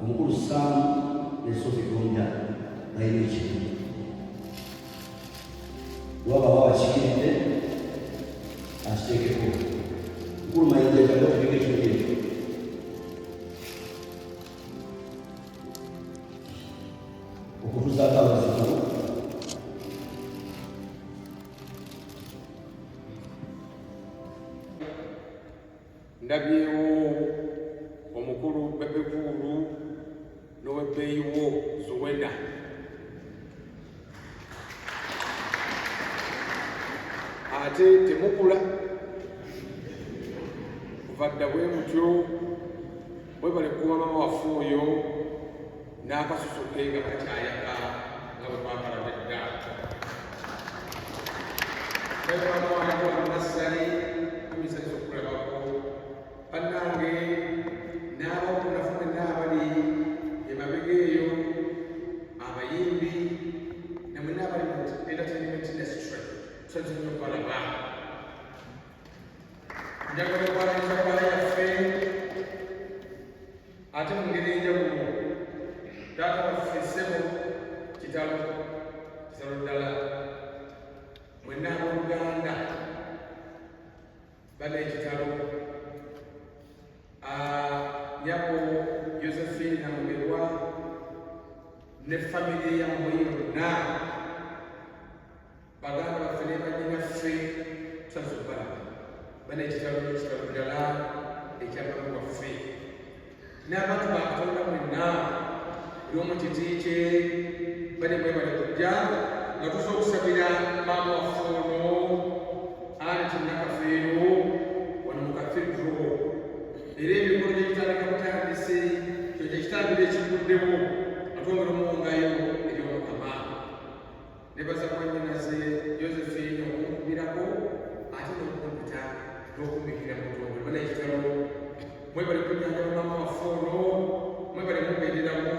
omukulu Saamu ne Sophie Gonja balina ekimu wabawa bakikiridde akiteekeko mukulu Mayinja ekyaga otuteeka ekimu ekyo okutuzaako abazibu ndabyewo omukulu Bebekulu n'owebbeeyiwo Zuwena. Ate temukula kuva dda bwe mutyo mwebale kuba mama waffe oyo n'akasusu ke nga kakyayaka nga bwe twakalaba edda. Mama wange Nassali amisanyusa okukulabako bannange n'abaokunafu mwenna abali emabega eyo abayimbi namwenna abali mu entertainment industry tusanyusa nnyo okubalaba. Njagala okwaniriza kwala yaffe ate mu ngeri enjawulo taata waffe ssebo kitalo ddala mwenna abooluganda bana ekitalo yabo Josephine Namugerwa ne famire yammwe yonna baganda baffe ne bannyinaffe tusanyusa okubalaba bana ekitalo ddala ekyamamu waffe n'abantu ba Katonda mwenna buli omu kiti kye bali mwebale kujja nga tusobola okusabira maama waffe ono anti nakafeero wano mu kathedro era emikolo gyekitandika butandise kyo kyekitambiro ekiguddewo atwongera omuwongayo eri Omukama. Nebaza mwannyinaze Josephine okunkubirako ate n'okumpita n'okummikira mu ttongole bana ekitalo mwebale kunyanjaba maama waffe ono mwebale mubeereramu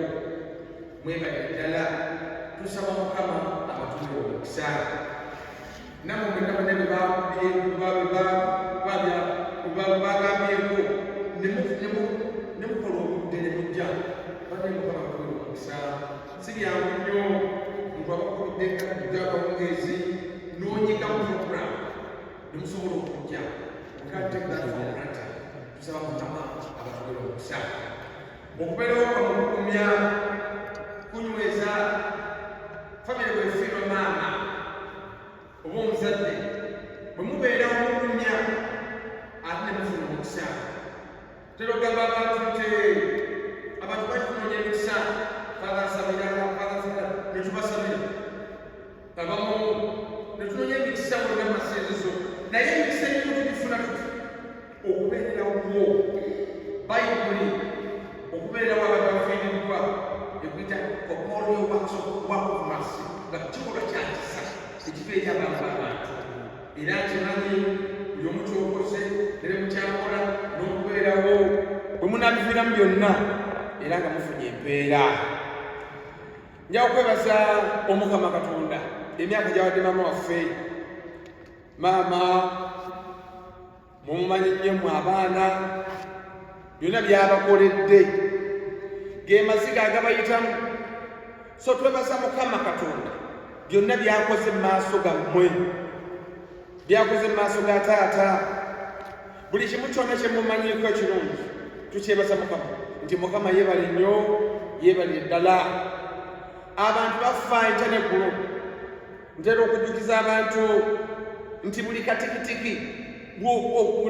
mwebale ddala tusaba Mukama abatulire omukisa namwe mwenna bonna bagambyeko ne mukola obudde ne mujja bane Mukama abatulire omukisa. Si byangu nnyo muntu abakulidde kujja akawungeezi n'onyigamu program ne musobola okujja mukateekaaata tusaba Mukama abatulire omukisa. Okubeerawo kwamukumya kunyweza famire bwefiirwa maama oba omuzadde bwe mubeerawo mukumya ate ne mufuna omukisa. Tera ogamba abantu nti abantu batunoonya emikisa bagasabira ne tubasabira abamu ne tunoonya emikisa wonna masinzizo naye emikisa egimu tugifuna tuti okubeererawo bayibuli okubeererawo abantu bafiiriddwa ekuyita corporeal work of mercy nga kikolwa kyakisa ekibeeri abantu era kimanyi buli omu kyokoze nere mukyakola n'okubeerawo bwe munaabiviramu byonna era nga mufunye empeera. Njaga okwebaza Omukama Katonda emyaka gyawadde maama waffe. Maama mumumanyi nnyo mmwe abaana byonna byabakoledde ge maziga agabayitamu, so twebaza Mukama Katonda byonna byakoze mu maaso gammwe, byakoze mu maaso ga taata. Buli kimu kyonna kye mumanyiiko ekirungi tukyebaza Mukama nti Mukama yeebale nnyo, yeebale ddala. Abantu bafa enkya n'eggulo. Ntera okujjukiza abantu nti buli katikitiki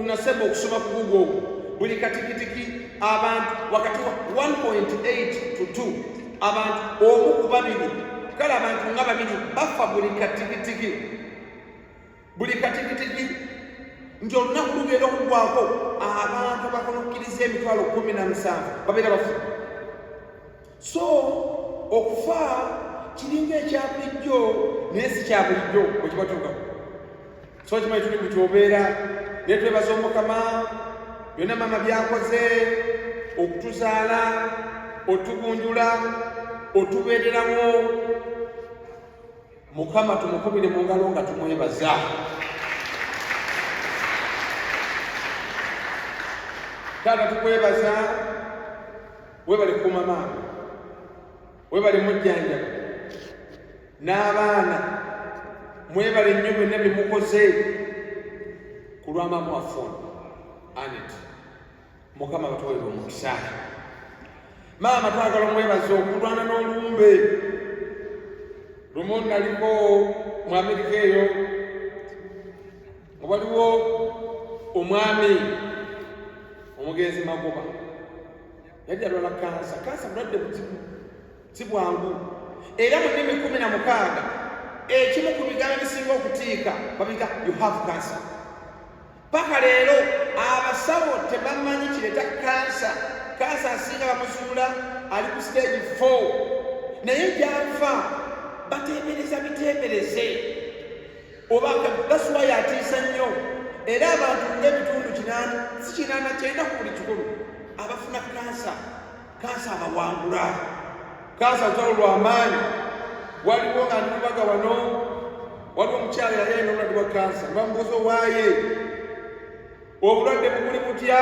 nasema okusoma ku Google buli katikitiki abantu wakati wa 1.8 to 2 abantu omu ku babiri kale abantu nga babiri bafa buli katikitiki. Buli katikitiki nti olunaku lugenda okugwako abantu abakonokkiriza emitwalo 17 babeera bafu. So okufa kiringa ekya bulijjo naye si kya bulijjo bwe kibatuukako. So kimanyi tuli mu kyobeera naye twebaza Omukama byonna maama byakoze okutuzaala, otugunjula, otubeererawo. Mukama tumukubire mu ngalo nga tumwebaza. Taata tukwebaza webale kuuma maama, webale mujjanjaba n'abaana, mwebale nnyo byonna bye mukoze ku lwa maama waffe Anet. Mukama batuweerera omukisa. Maama twagala omwebaza okulwana n'olumbe. Lumu naliko mu Amerika eyo nga waliwo omwami omugenzi Magoba yali alwala kansa. Kansa bulwadde buzibu si bwangu, era mu nnimi 16 ekimu ku bigambo ebisinga okutiika babiyita you have cancer. Paka leero abasawo tebamanyi kireeta kansa. Kansa asinga bamuzuula ali ku stage 4, naye gy'ava bateebereza biteebereze oba that's why atiisa nnyo. Era abantu ng'ebitundu 90 ku buli 100 abafuna kansa. Kansa abawangula. Kansa lutalo lw'amaanyi. Waliwo nga ndimubaga wano, waliwo omukyala yali alina obulwadde bwa kansa. Bamubuuza owaaye obulwadde buguli butya?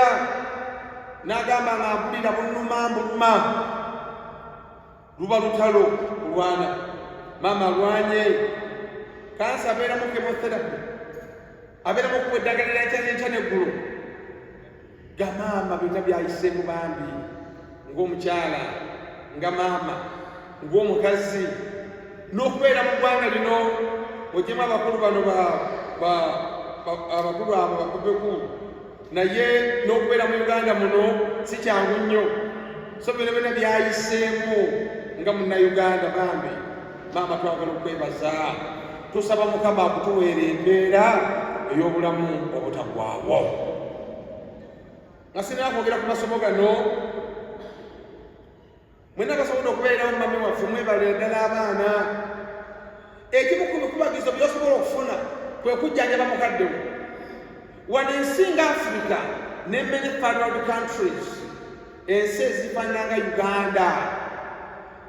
N'agamba nga mpulira buluma luba lutalo kulwana. Maama alwanye. Kansa abeeramu chemotherapy, abeeramu okuwa eddagala enkya n'eggulu. Nga maama byonna byayiseemu bambi, ng'omukyala, nga maama, ng'omukazi, n'okubeera mu ggwanga lino ogyemu abakulu bano abakulu abo bakobeku, naye n'okubeera mu Uganda muno si kyangu nnyo. So byonna byayiseemu nga munnayuganda bambi. Maama twagala okwebaza, tusaba Mukama akutuweera embeera ey'obulamu obutagwawo. Nga sinaba kwogera ku masomo gano, mwenna basobola okubeerawo mu mami waffe, mwebale ddala abaana. Ekimu ku bikubagizo by'osobola okufuna kwe kujjanjaba mukadde wo. Wano ensi nga Africa ne many third world countries, ensi ezifaanana nga Uganda,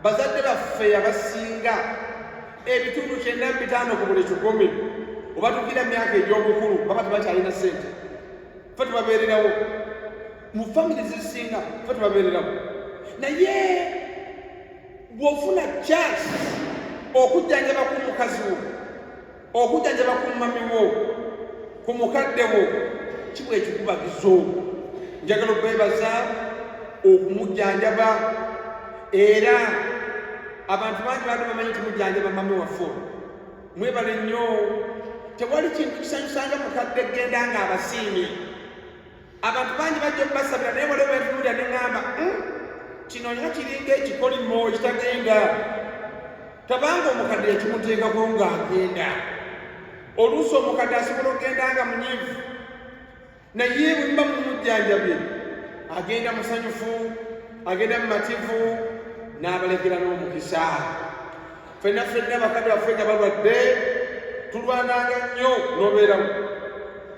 bazadde baffe abasinga ebitundu 95 ku buli 100 obatuukira emyaka egy'obukulu baba tebakyalina ssente. Ffe tubabeererawo mu famire zisinga, ffe tubabeererawo. Naye bw'ofuna chance okujjanjaba ku mukazi wo, okujjanjaba ku mami wo, ku mukadde wo, kiba ekikubagizo. Njagala okwebaza okumujjanjaba. Era abantu bangi baali bamanyi nti mujjanjaba mami waffe. Mwebale nnyo. Tewali kintu kisanyusanga mukadde genda nga abasiimye. Abantu bangi bajja okubasabira, naye waliwo bentunuulira ne ŋŋamba kino nga kiringa ekikolimo ekitagenda. Tabanga omukadde ekimuteekako ng'agenda. Oluusi omukadde asobola okugenda nga munyiivu, naye bwe muba mumujjanjabye agenda musanyufu, agenda mumativu, n'abalekera n'omukisa. Ffenna bakadde baffe nga balwadde tulwananga nnyo n'obeeramu,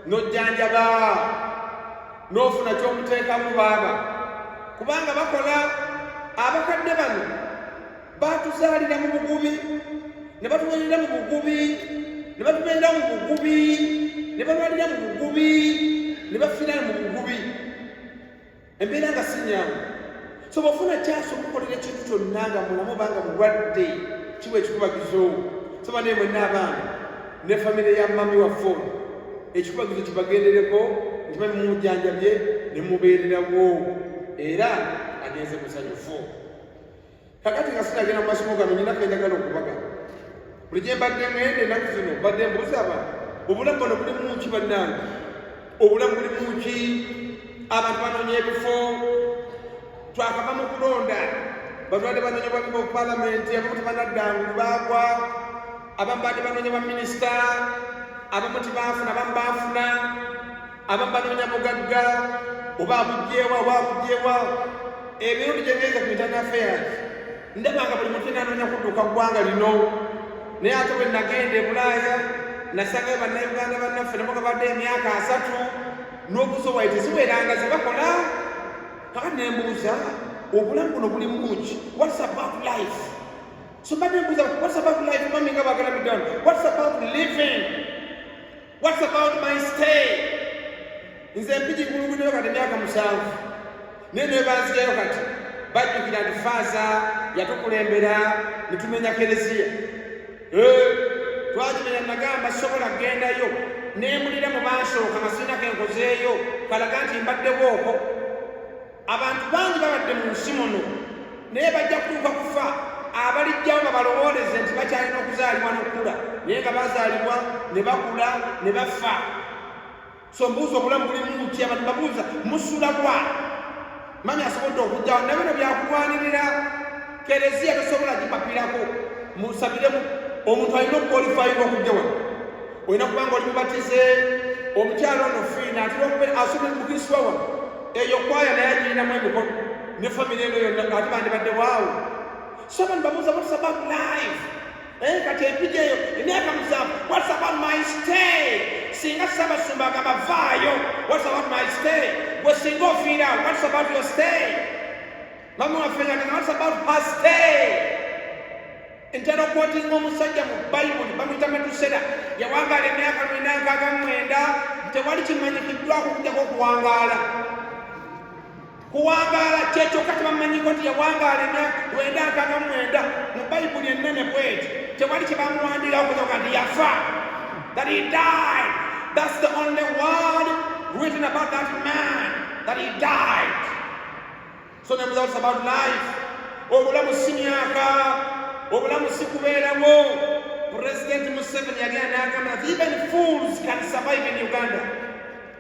n'ojjanjaba, n'ofuna ky'omuteekamu baaba, kubanga bakola. Abakadde bano baatuzaalira mu bugubi, ne batuweerera mu bugubi, ne batubeera mu bugubi, ne balwalira mu bugubi, ne bafiira mu bugubi. Embeera nga si nnyangu. So bw'ofuna chance okukolera ekintu kyonna nga mulamu banga mulwadde, kiba ekikubagizo. So bane mwenna abaana ne famire ya mami waffe, ekikubagizo kibagendereko nti bwe mumujjanjabye ne mubeererawo era agenze musanyufu. Kakati nga sinagenda mu masomo gano, nyina kenjagala okubaga. Buli gye mbadde ngende ennaku zino mbadde mbuuza abantu obulamu buno bulimu ki bannange? Obulamu bulimu ki? Abantu banoonya ebifo, twakava mu kulonda, balwadde banoonya bwa member of parliament, abamu tebanaddangu baagwa, abamu badde banoonya bwa minisita, abamu tebaafuna, abamu baafuna, abamu banoonya mugagga, oba abugyewa oba abugyewa. Emirundi gye ngenda ku internal affairs ndabanga buli muntu anoonya kudduka ggwanga lino, naye ate bwe nagenda e Bulaaya nasangayo bannayuganda bannaffe nabo nga badde emyaka 3 n'obusowayi teziweranga ze bakola. Kakati ne mbuuza obulamu buno bulimu ki? What's about life? So mbadde mbuuza what's about life? Mami nga bagala bidano, what's about living? What's about my stay? Nze mpiki kuluguddeyo kati emyaka 7 naye nebanzigayo kati bajjukira nti Faaza yatukulembera ne tumenya Kereziya. Twagimenya nagamba sobola kugendayo neemulira mu baasooka nga sirina kenkozeeyo kalaga nti mbaddewo okwo. Abantu bangi babadde mu nsi muno naye bajja kutuuka kufa abalijjawo nga balowooleze nti bakyalina okuzaalibwa n'okula naye nga bazaalibwa ne bakula ne bafa. So mbuuza obulamu bulimu butya? Abantu babuuza musula wa? Mami asobodde okujjawo na bino byakulwanirira. Kereziya tosobola gipapirako, musabiremu. Omuntu alina okukwalifayinga okujja wano. Olina kubanga oli mubatize omukyalo ono fiina atera okubeera asobola mukrisitwa wano. Eyo kwaya naye agirinamu emikono ne famire eno yonna ate bandibadde waawo. So abantu babuuza what's about life? Kati empija eyo emyaka musanvu, what's about my stay? Singa Ssaabasumba agamba vaayo, what's about my stay? Gwe singa ofiira, what's about your stay? Mama waffe ng'agamba what's about her stay? Ntera okwotinga omusajja mu Bayibuli bamuyita Metusera, yawangaala emyaka 969, tewali kimanyikiddwako okujjako okuwangaala. Kuwangaala kyekyo kati bamanyiko nti yawangaala emyaka 969 mu Bayibuli ennene bweti. Tewali kye bamuwandiikawo okuzoka nti yafa, that he died. That's the only word written about that man, that he died. So never thoughts about life. Obulamu si myaka, obulamu si kubeerawo. President Museveni yagenda n'agamba nti even fools can survive in Uganda.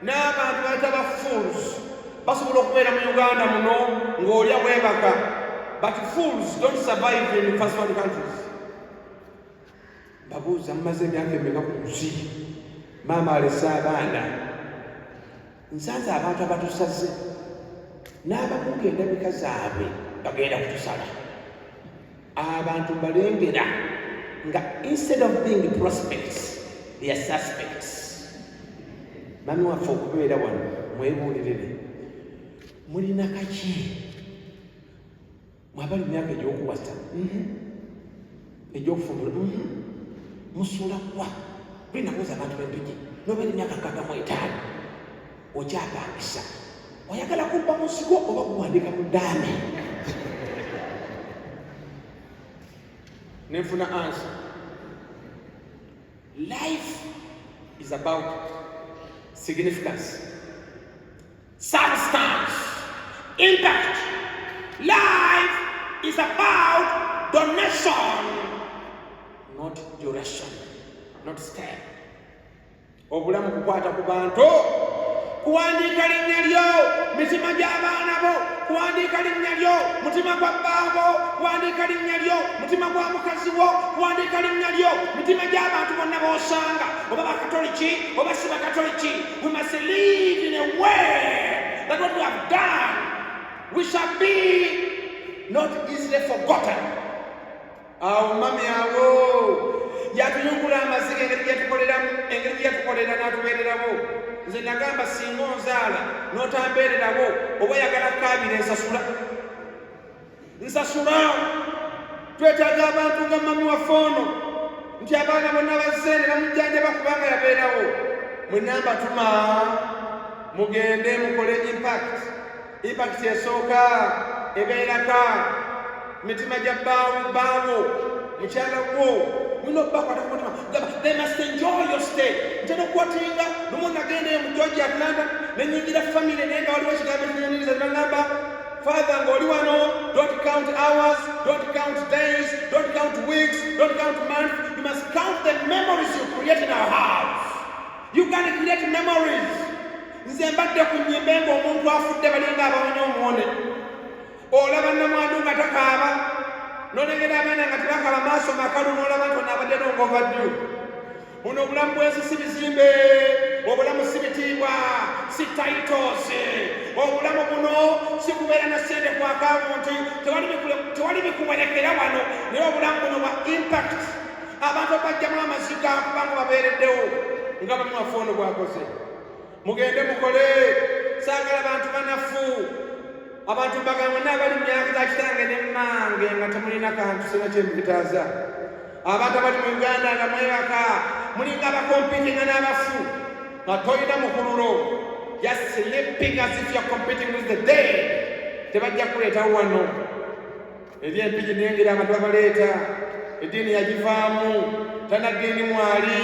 N'abantu bayita ba fools basobola okubeera mu Uganda muno ng'olya bwebaka. But fools don't survive in first world countries. Babuuza mumaze emyaka emeka ku nsi, maama alese abaana, nsanze abantu abatusaze n'abamu ng'endabika zaabwe bagenda kutusala. Abantu balengera nga instead of being prospects they are suspects. Mami waffe okubeera wano mwebuulirire, mulina kaki? Mwabali myaka egy'okuwasa egy'okufumbula musula kwa kulina kuuza abantu b'empiki n'obeera emyaka 65 okyapangisa, oyagala kubba musigo oba kuwandika mu ddaame? Nenfuna answer. Life is about significance, substance, impact. Life is about donation, not duration, not step. Obulamu kukwata ku bantu, kuwandiika linnya lyo mitima gy'abaana bo, kuwandiika linnya lyo mutima gwa bbaabo, kuwandiika linnya lyo mutima gwa mukazi wo, kuwandiika linnya lyo mitima gy'abantu bonna b'osanga, oba bakatoliki oba si bakatoliki. We must live in a way that what we have done we shall be not easily forgotten. Awo mami awo yatuyungula amaziga engeri gyatukolera n'atubeererawo. Nze nagamba singa onzaala n'otambeererawo oba oyagala kaabira nsasula. Twetaaga abantu nga mami waffe ono nti abaana bonna bazze ne bamujjanjaba kubanga yabeerawo. Mwenna mbatuma mugende mukole impact. Impact esooka ebeeraka mitima gya baabo mukyala gwo muno bakwata ku mutima gamba they must enjoy your stay. Ntera okwatinga lumu nagendeyo mu Georgia Atlanta nenyingira family naye nga waliwo ekigambo ekinyanyiriza ne bagamba Father ng'oli wano, don't count hours, don't count days, don't count weeks, don't count months. You must count the memories you create in our house. You can create memories. Nze mbadde ku nnyimba ng'omuntu afudde balinga abawonye omuwone. Olaba nnamwandu nga takaaba, n'olengera abaana nga tebakaba maaso makalu n'olaba nti onaabadde n'ongovaddu. Buno obulamu bw'ensi si bizimbe, obulamu si bitiibwa, si titles. Obulamu buno si kubeera na ssente ku akawunti, tewali bikuwerekera wano, naye obulamu buno bwa impact. Abantu bajjamu amaziga kubanga babeereddewo nga bamwe waffe ono bwakoze. Mugende mukole, saagala bantu banafu. Abantu bagamba n'abali mu myaka za kitange n'emmange nga temulina kantu sina kyembitaaza. Abantu abali mu Uganda nga mwebaka mulinga abakompitinga n'abafu nga toyina mukululo. Just sleeping as if you're competing with the dead. Tebajja kuleetawo wano. ebyempiki nengera abantu babaleeta eddiini yagivaamu tanaddiini mwali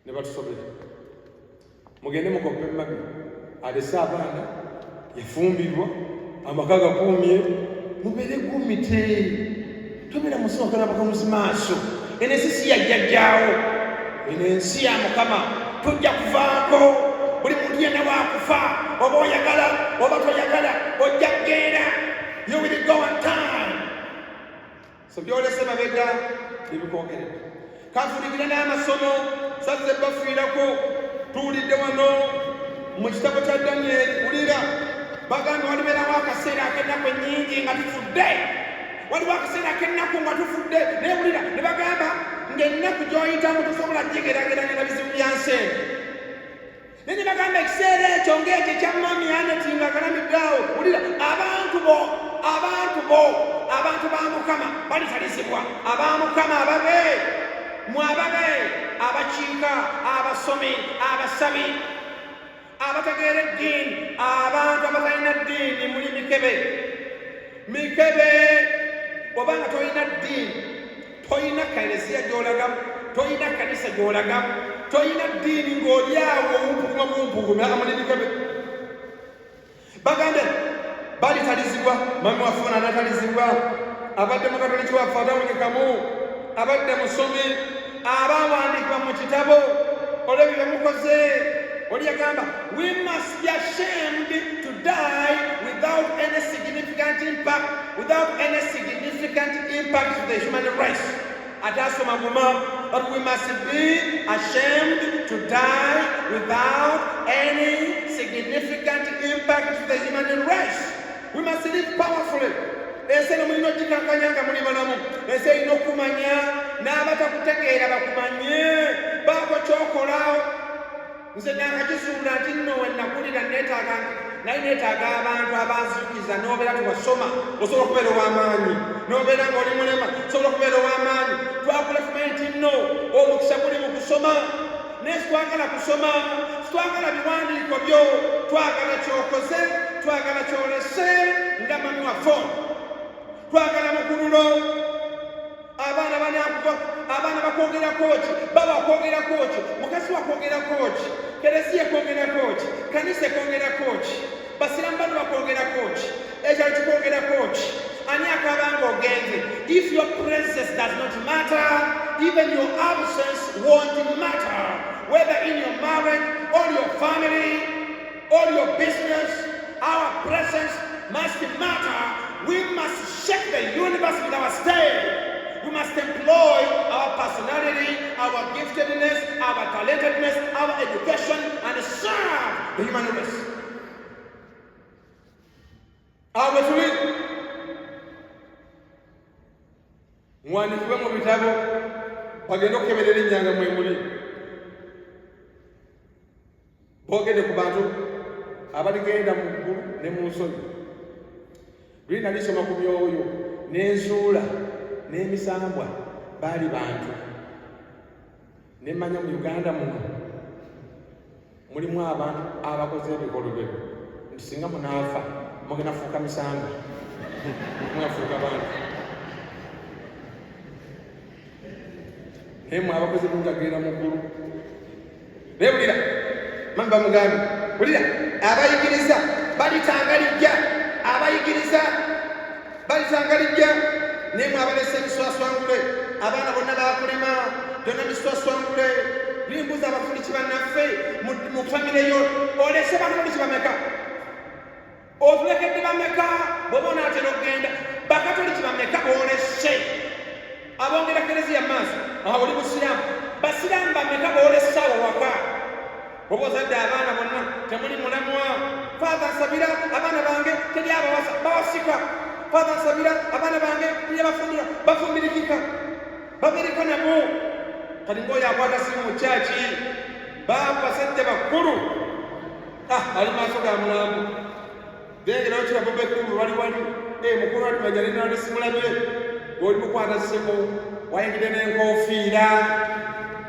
ne batusobera mugende mukoppe mmabi alese abaana yafumbirwa amaka gakuumye mubeere gumite tobeera musokera bakamuzi maaso eno ensi si yajjajjaawo eno ensi ya Mukama tujja kuvaako buli muntu yenna waakufa oba oyagala oba toyagala ojja kugenda you will go on time so byolese mabega ebikwogerera kafunikira n'amasomo sazze bafiirako tuwulidde wano mu kitabo kya Danyeri wulira bagamba walibeerawo akaseera ak'ennaku ennyingi nga tufudde waliwo akaseera ak'ennaku nga tufudde naye wulira ne bagamba ng'ennaku gy'oyitamu tosobola gyegeraageranya na bizibu bya nsi naye ne bagamba ekiseera ekyo ng'ekyo kya mami Aneti nga akalamiddeawo wulira abantu ba Mukama balitalizibwa aba Mukama ababe mwababe abakiika abasomi abasabi abategeera eddiini abantu abatalina ddiini muli mikebe obanga tolina ddiini tolina kaleziya gy'olagamu tolina kanisa gy'olagamu tolina ddiini ng'olyawo omumpuguma muli mikebe bagambe balitalizibwa mami waffe anatalizibwa abadde mukatoliki waffe atawunyikamu abadde musomi abawandiikibwa mu kitabo olw'ebyo bye mukoze oli yagamba we must be ashamed to die without any significant impact to the human race atasoma nguma but we must be ashamed to die without any significant impact to the human race. We must live powerfully. Ensi eno mulina ogikankanya nga muli balamu. Ensi erina okumanya n'abatakutegeera bakumanye baako kyokola. Nze nakakisuula nti nno we nakulira neetaaga abantu abanzikiza n'obeera tewasoma osobola okubeera ow'amaanyi n'obeera ng'oli mulema osobola okubeera ow'amaanyi twakula tumanyi nti nno omukisa guli mu kusoma naye sitwagala kusoma sitwagala biwandiiko byo twagala kyokoze twagala kyolese nga mami waffe twagala mukululo abaana bakwogerako ki baba bakwogerako ki mukazi wakwogerako ki kereziya ekwogerako ki kanisa ekwogerako ki basiramu bano bakwogerako ki ekyalo kikwogerako ki ani akabanga ogenze if your presence does not matter even your absence won't matter whether in your marriage or your family or your business our presence must matter. We must shake the universe with our stay. We must employ our personality, our giftedness, our talentedness, our education, and serve the human race. Awe tuli mwandikiwe mu bitabo bagenda okukeberera ennyanga mwemuli boogedde ku bantu abaligenda mu ggulu ne mu nsonyi luli nalisoma ku byoyo n'enzuula n'emisambwa baali bantu nemmanya mu Uganda muno mulimu abantu abakoze ebikolobero nti singa munaafa mugenda fuuka misambwa mwafuuka bantu naye mwe abakoze bulungi agenda mu ggulu naye bulira mami bamugambe bulira abayigiriza balitangalijja naye mwe abalese emiswaswangule abaana bonna bakulema byonna miswaswangule limbuza abafuliki bannaffe mu famireyo olese bakatoliki bameka otulekedde bameka bwoba onaatera okugenda bakatoliki bameka boolese abongera kereziya maaso awo oli busiraamu basiraamu bameka boolese awo waka oba ozadde abaana bonna temuli mulamwa faatha nsabira abaana bange teri abawasa bawasika faatha nsabira abaana bange teri abafundira bafumbirikika babereka nabo kati ng'oyo akwata simu mu kyaki basajja bakulu ali maaso ga mulambu bengerawo kirabo bekulu wali mukulu atumanya nenali simulabye oli mukwata simu wayingidde n'enkofiira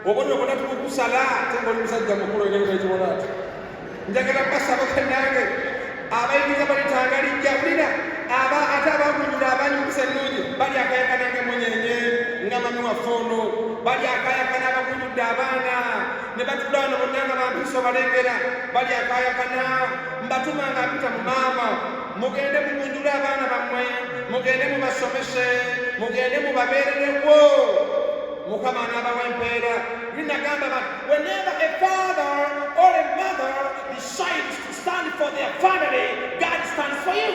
obona obona tukukusala ate ng'oli musajja mukulu ekibona ati njagala basaba kannange abayigiriza balitangalijja bulira batudde abaana ne batudde wano bonna nga bampiso balengera bali akayakana mbatuma nga mpita mu maama mugende mugunjule abaana bammwe mugende mubasomese mugende mubabeererewo Mukama n'abawa empeera linagamba bati whenever a father or a mother decides to stand for their family, God stands for you.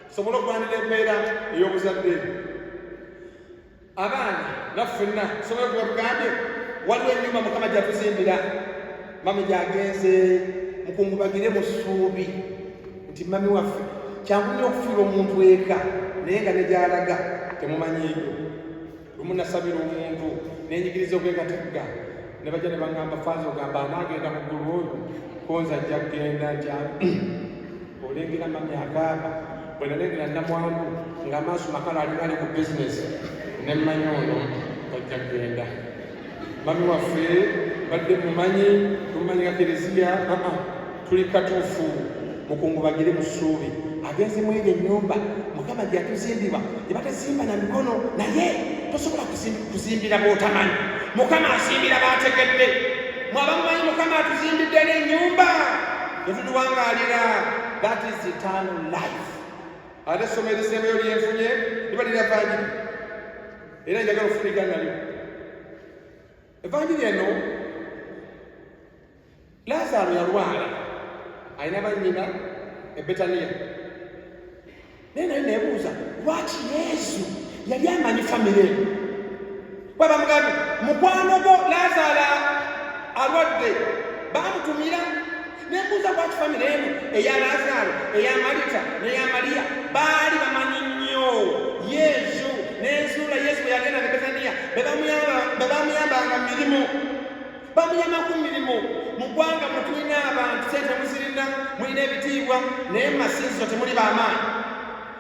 Sobola okwanira empeera ey'obuzadde abaana naffenna sobola kubagambye waliwo ennyumba Mukama gyatuzimbira mami gyagenze mukungubagire mu ssuubi nti mami waffe kyangu nnyo okufiira omuntu eka naye nga ne gy'alaga temumanyiiyo lumu nasabira omuntu nenyigiriza okwegategga ne bajja ne bagamba faaza ogamba anaagenda mu ggulu oyo konza ajja kugenda nti olengera mami akaaba bwe nalengera namwandu ng'amaaso makala ali ku bizinesi nemmanyi ono ajja kugenda mami waffe badde tumanyi kereziya tuli katuufu mukungubagire mu ssuubi agenze mu eyo ennyumba Mukama gyatuzimbibwa ne batazimba na mikono naye tosobola kuzimbira b'otamanyi Mukama azimbira b'ategedde mwaba mumanyi Mukama atuzimbidde n'ennyumba netuduwangaalira that is eternal life ate essomo erisembeyo lyenfunye liba lira vanjiri era njagala okufunika nalyo evanjiri eno Laazaalo yalwala alina bannyina e Betaniya naye naye neebuuza lwaki Yesu yali amanyi famire eno bwe bamugambe mukwano gwo Laazaalo alwadde baamutumira neebuuza lwaki famire eno eya Laazaalo eya Marita n'eya Mariya baali bamanyi nnyo Yesu n'ensuula Yesu bwe yagenda ne Betaniya be bamuyambanga mu mirimu bamuyambaku mu mirimu mu ggwanga mutulina abantu sente muzirina mulina ebitiibwa naye masinzizo temuli b'amaanyi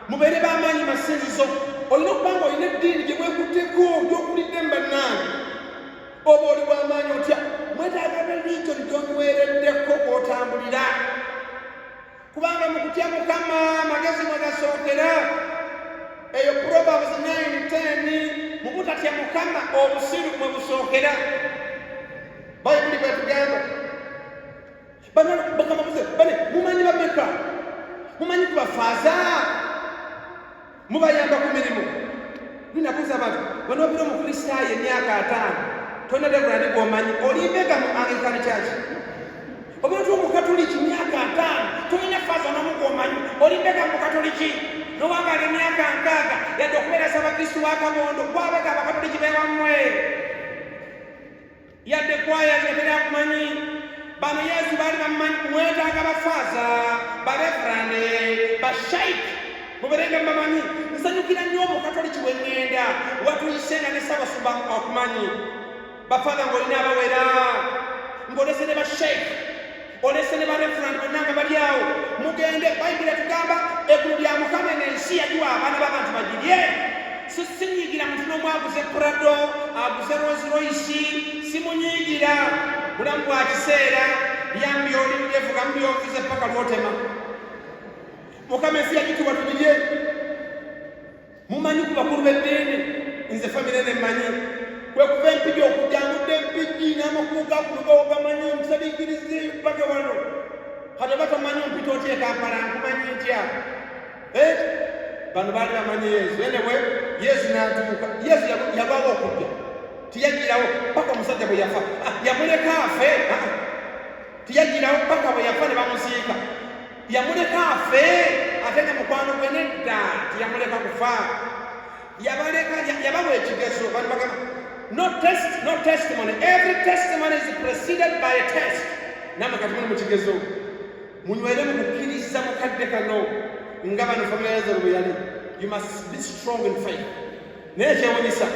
mubeere b'amaanyi masinzizo olina okuba nga olina eddiini gye mwekutteko gy'okulidde mu bannange oba oli bw'amaanyi otya mwetaaga religion gy'onywereddeko kw'otambulira kubanga mu kutya Mukama amagezi mwe gasookera eyo Proverbs 9:10 mu butatya Mukama obusiru mwe busookera Bayibuli bwetugamba bane mumanyi bameka mumanyi kubafaaza mubayamba ku mirimu linakuza abantu bano obira omukristaayo emyaka 5 tolina devulani gwomanyi olimbega mu Anglican Church obira tuli omukatoliki myaka 5 tolina faaza nomu gwomanyi olimbega mu katoliki nowangaala emyaka 6 yadde okubeera Ssabakristu wa Kabondo gwabega abakatoliki bewammwe yadde kwaya zetera kumanyi bano Yesu baali bamumanyi mwetaaga bafaaza barefurane bashaiki muberenga bamanyi nsanyukira nnyo omukatoliki bwe ŋŋenda watuyisenga ne Ssaabasumba akumanyi bafaaza ng'olina abawera ng'olese ne bashaiki olese ne barefurane bonna nga bali awo mugende Bayibuli etugamba eggulu lya Mukama n'ensi yagiwa abaana b'abantu bagirye sinyigira muntu n'omu aguze Prado aguze Rolls Royce simunyigira bulamu bwa kiseera lyambi olindyevuga mbyovuze paka lwotema Mukama ensi yagituwa tugirye mumanyi ku bakulu b'eddiini nze famire nemmanyi kwekuva empigi okujjangudde empigi n'amakugu gakugo gamanyi omusaliikirizi paka wano kati batamanyi ompita otya Kampala nkumanyi ntya bano baali bamanyi Yesu enewe Yesu n'atuuka Yesu yagwawo okudda tiyagirawo paka omusajja bwe yafa yamuleka afe tiyagirawo paka bwe yafa ne bamusiika yamuleka afe ate ne mukwano gwe nedda tiyamuleka kufa yabawa ekigezo bano bagamba no testimony every testimony is preceded by a test namwe kati muli mu kigezo munywere mu kukkiriza mukadde kano nga bano famire Laazaalo bwe yali you must be strong in faith naye kyewunyisa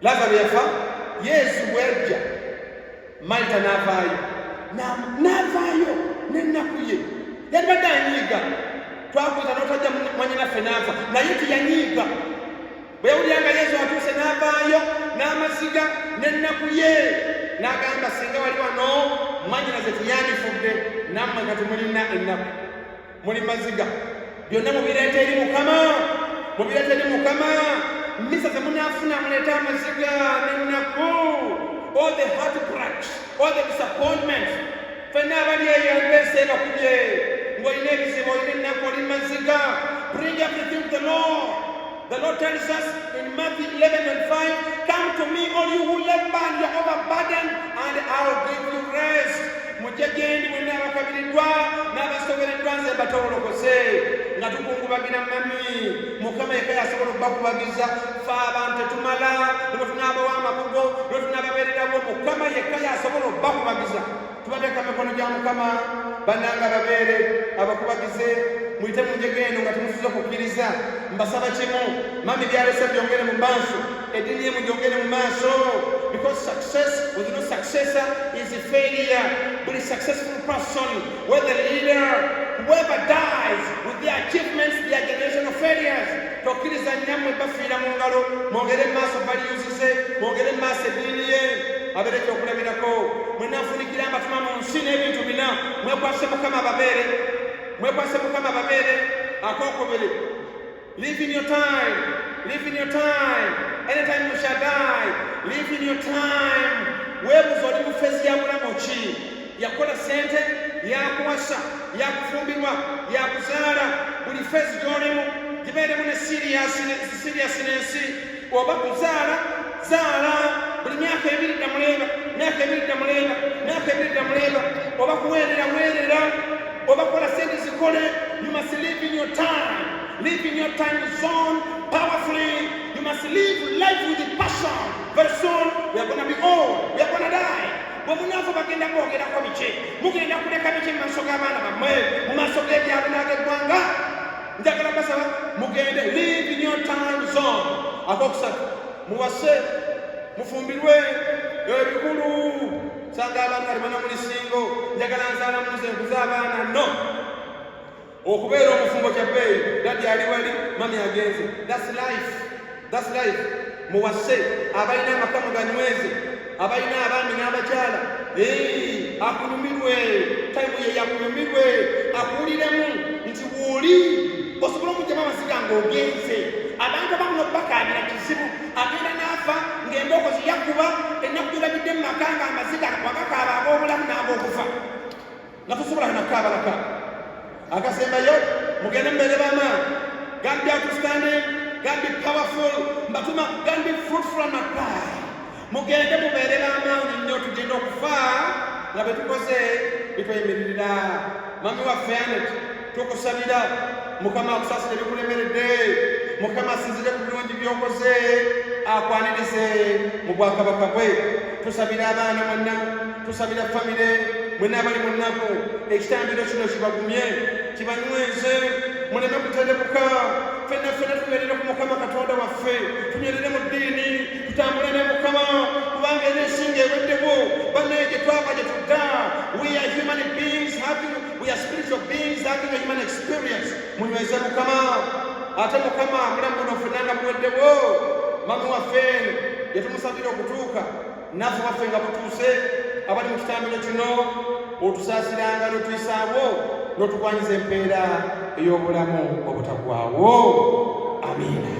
Laazaalo yafa Yesu bw'ajja Marita n'avaayo n'ennaku ye yali badde anyiiga twakuuza n'otajja mwanyinaffe n'afa naye tiyanyiiga bwe yawuliranga Yesu atuuse n'avaayo n'amaziga n'ennaku ye n'agamba singa wali wano mwanyinaze tiyandifudde nammwe kati mulina ennaku muli maziga byonna mubireeta eri Mukama misa zemunafuna muleta amaziga n'ennaku, all the heartbreaks, all the disappointments. Fenna abali eyo alibese bakubye ng'olina ebizibu, olina ennaku, oli maziga. Bring everything to the Lord. The Lord tells us in Matthew 11:5, come to me, all you who labor and you're overburdened, and I'll give you rest. Mujegendi mwenna abakabiridwa n'abasobereddwa nze mbatowolokose. Nga tukungubagira mami, Mukama yekka yasobola okubakubagiza. Ffe abantu tetumala, nibwe tunaabawo amabugo, nibwe tunaababeererawo. Mukama yekka yasobola okubakubagiza. Tubateeka mu mikono gya Mukama, bannanga babeere abakubagize. Muyite munjegeendo nga temusuza kukkiriza. Mbasaba kimu, mami byalese byongere mu maaso, eddiini ye mugyongere mu maaso. Because success with no successor is a failure. But a successful person, whether leader, whoever dies with their achievements, their generation of failures. Tokkiriza nyammwe bafiira mu ngalo, mwongere mu maaso baliyuzize, mwongere mu maaso eddiini ye. Abereke okulabirako, mwenafunikira abatuma mu nsi n'ebintu bina, mwekwase Mukama ababeere. Mwekwase Mukama ababeere. Akokubiri, live in your time. Live in your time. Anytime you shall die, live in your time. Weebuuza oli mu feezi ya bulamu ki? Yakola sente, yakuwasa, yakufumbirwa, yakuzaala. Buli feezi gy'olimu gibeeremu ne seriousness. Oba kuzaala, zaala. Buli myaka 2 ddamuleeba, myaka 2 ddamuleeba, myaka 2 ddamuleeba. Oba kuweerera, weerera. Oba kola sente zikole. You must live in your time. Live in your time zone powerfully. You must live life with passion. Very soon we are going to be old. We are going to die. Bwe munaafa bagenda kwogerako biki? Mugenda kuleka biki mu maaso g'abaana bammwe, mu maaso g'ebyalo n'ag'eggwanga? Njagala basaba mugende. Live in your time zone. Akokusatu, muwase, mufumbirwe ebikulu. Sanga abantu kali bana muli singo, njagala nzaala muze nkuza abaana. No. Okubeera omufumbo kya bbeeyi, daddy ali wali, mami agenze. That's life. That's life. Muwase abalina amaka muganyweze, abalina abaami n'abakyala. Akunyumirwe, time ye yakunyumirwe, akuwuliremu nti bw'oli osobola okugyamu amaziga ng'ogenze. Abantu abamuno bakaabira kizibu, agenda n'afa ng'embookozi yakuba, ennaku gy'olabidde mu maka ng'amaziga wagakaaba ag'obulamu n'ag'okufa. Natusobola nakaabalaka. Akasembayo mugende mubeere b'amaanyi. God be outstanding, God be powerful, mbatuma God be fruitful and multiply. Mugende mubeere b'amaanyi nnyo, tugenda okufa nga bwe tukoze bitweyimiririra. Mami waffe Anet, tukusabira Mukama akusaasire ebikulemeredde, Mukama asinzire ku birungi by'okoze, akwanirize mu bwakabaka bwe. Tusabira abaana mwenna, tusabira famire mwenna abali mu nnaku, ekitambiro kino kibagumye, kibanyweze, muleme kutendebuka. Ffenna tunywerere ku Mukama Katonda waffe, tunywerere mu ddiini, tutambule ne Mukama, kubanga era ensinga eweddewo. Bannaye gye twava gye tudda, we are human beings we are spiritual beings having a human experience. Munyweze Mukama. Ate Mukama mulamu guno ffenna nga muweddewo. Mami waffe yetumusabira okutuuka, naffe waffe nga butuuse, abali mu kitambiro kino otusaasiranga n'otuyisaawo n'otukwanyiza empeera ey'obulamu obutagwawo. Amiina.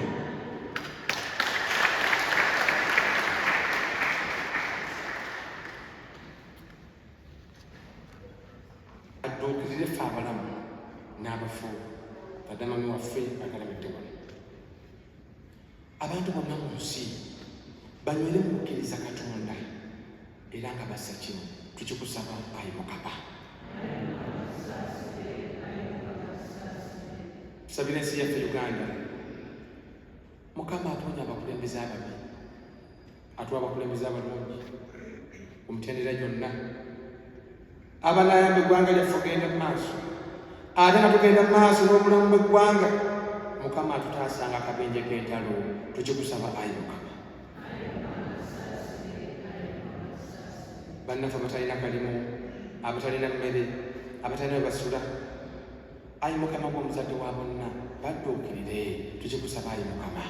Adduukirire ffe abalamu n'abafu, kadde mami waffe agalamidde wano. Abantu bonna mu nsi banywere mu kukkiriza Katonda era nga bassa kimu. Tukikusaba Ayi Mukama. Tusabire ensi yaffe Uganda. Mukama atuwonya abakulembeze ababi, atuwa abakulembeze abalungi omutendera gyonna. Abanaayamba eggwanga lyaffe ogenda mu maaso, ate nga tugenda mu maaso n'obulamu bw'eggwanga. Mukama atutaasanga akabenje k'entalo. Tukikusaba Ayi Mukama. Bannaffe abatalina kalimu, abatalina mmere, abatalina we basula, Ayi Mukama gw'omuzadde wa bonna, badduukirire. Tukikusaba Ayi Mukama.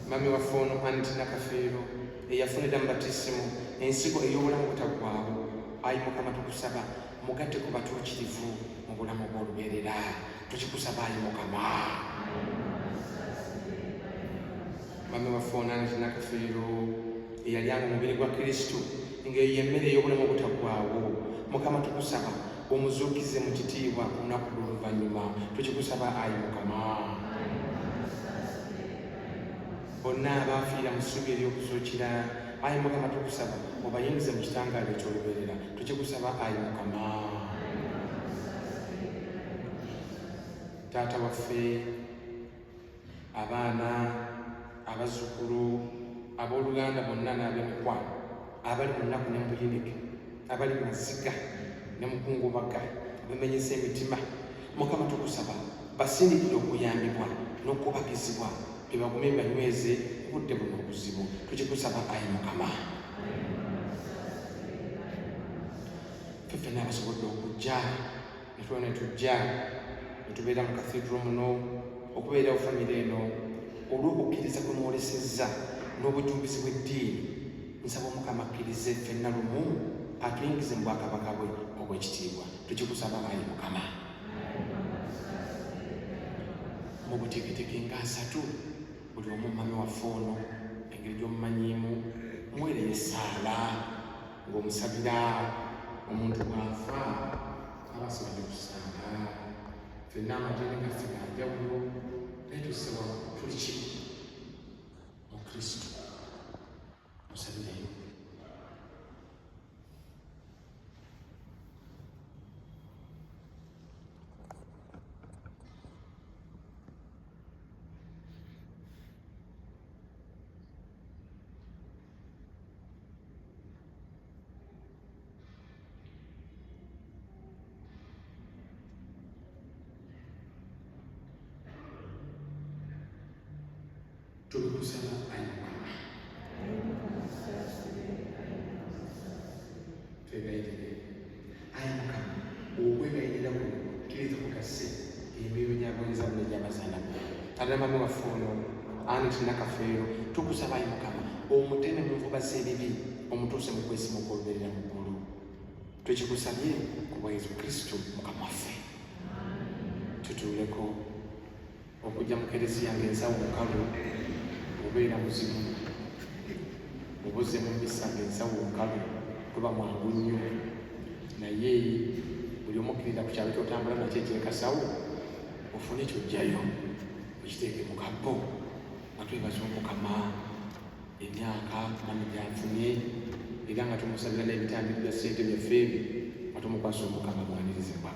Mami waffe ono Anet Nakafeero eyafunira mu batisimu, ensigo ey'obulamu butaggwaawo, Ayi Mukama tukusaba mugatte ku batuukirivu mu bulamu bw'olubeerera. Tukikusaba Ayi Mukama. mami waffe onana kinakafeero eyalyanga omubiri gwa Kristo ng'eyo emmere ey'obulamu obutaggwaawo. Mukama tukusaba omuzuukize mu kitiibwa ku lunaku lw'oluvannyuma. Tukikusaba ayi Mukama. Bonna abaafiira mu ssubi ery'okuzuukira, ayi Mukama tukusaba obayingize mu kitangaala eky'olubeerera. Tukikusaba ayi Mukama. Taata waffe, abaana, abazzukulu, abooluganda bonna n'ab'emikwano abali mu nnaku ne mu buyinike, abali mu maziga ne mu kungubaga, abemenyesa emitima, Mukama tukusaba basindikire okuyambibwa n'okubagizibwa bebagume banyweze obudde buno obuzibu. Tukikusaba ayi Mukama. Ffe ffenna abasobodde okujja ne tujja ne tubeera mu kathedro muno okubeera famire eno olw'okukkiriza kwe mwolesezza n'obujulizi bw'eddiini, nsaba Omukama akkirize ffenna lumu atuyingize mu bwakabaka bwe obw'ekitiibwa. Tukikusaba ayi Mukama. Mu buteeketeeke nga asatu, buli omu mami waffe ono engeri gy'omumanyiimu, muweereyo essaala ng'omusabira omuntu bw'afa abasobodde okusaala. Ffenna amateeka gaffe ga njawulo naye tusewa tuli kimu mu Kristo. Musabireyo. Tubikusaba ayi Mukama. Twegayirire ayi Mukama, okwegayirira kuno kiriza kukase emirimu gy'abaweza bino gy'abazaana ate mami waffe ono ani kinakafeero. Tukusaba ayi Mukama omuteme mu nvuba z'ebibi, omutuuse mu kwesiima okw'olubeerera mu ggulu. Tukikusabye ku bwa Yesu Kristo Mukama waffe. Tutuuleko okujja mu kereziya ng'ensawo nkalu obeera muzibu, obuze mu misa ng'ensawo nkalu kuba mwangu nnyo, naye buli omukkirira ku kyalo ky'otambula nakyo ekyekasawo ofune kyojjayo okiteeke mu kabbo nga twebaza Omukama emyaka mami gy'afunye, era nga tumusabira n'ebitambiro bya ssente byaffe ebyo nga tumukwasa Omukama mwanirize mu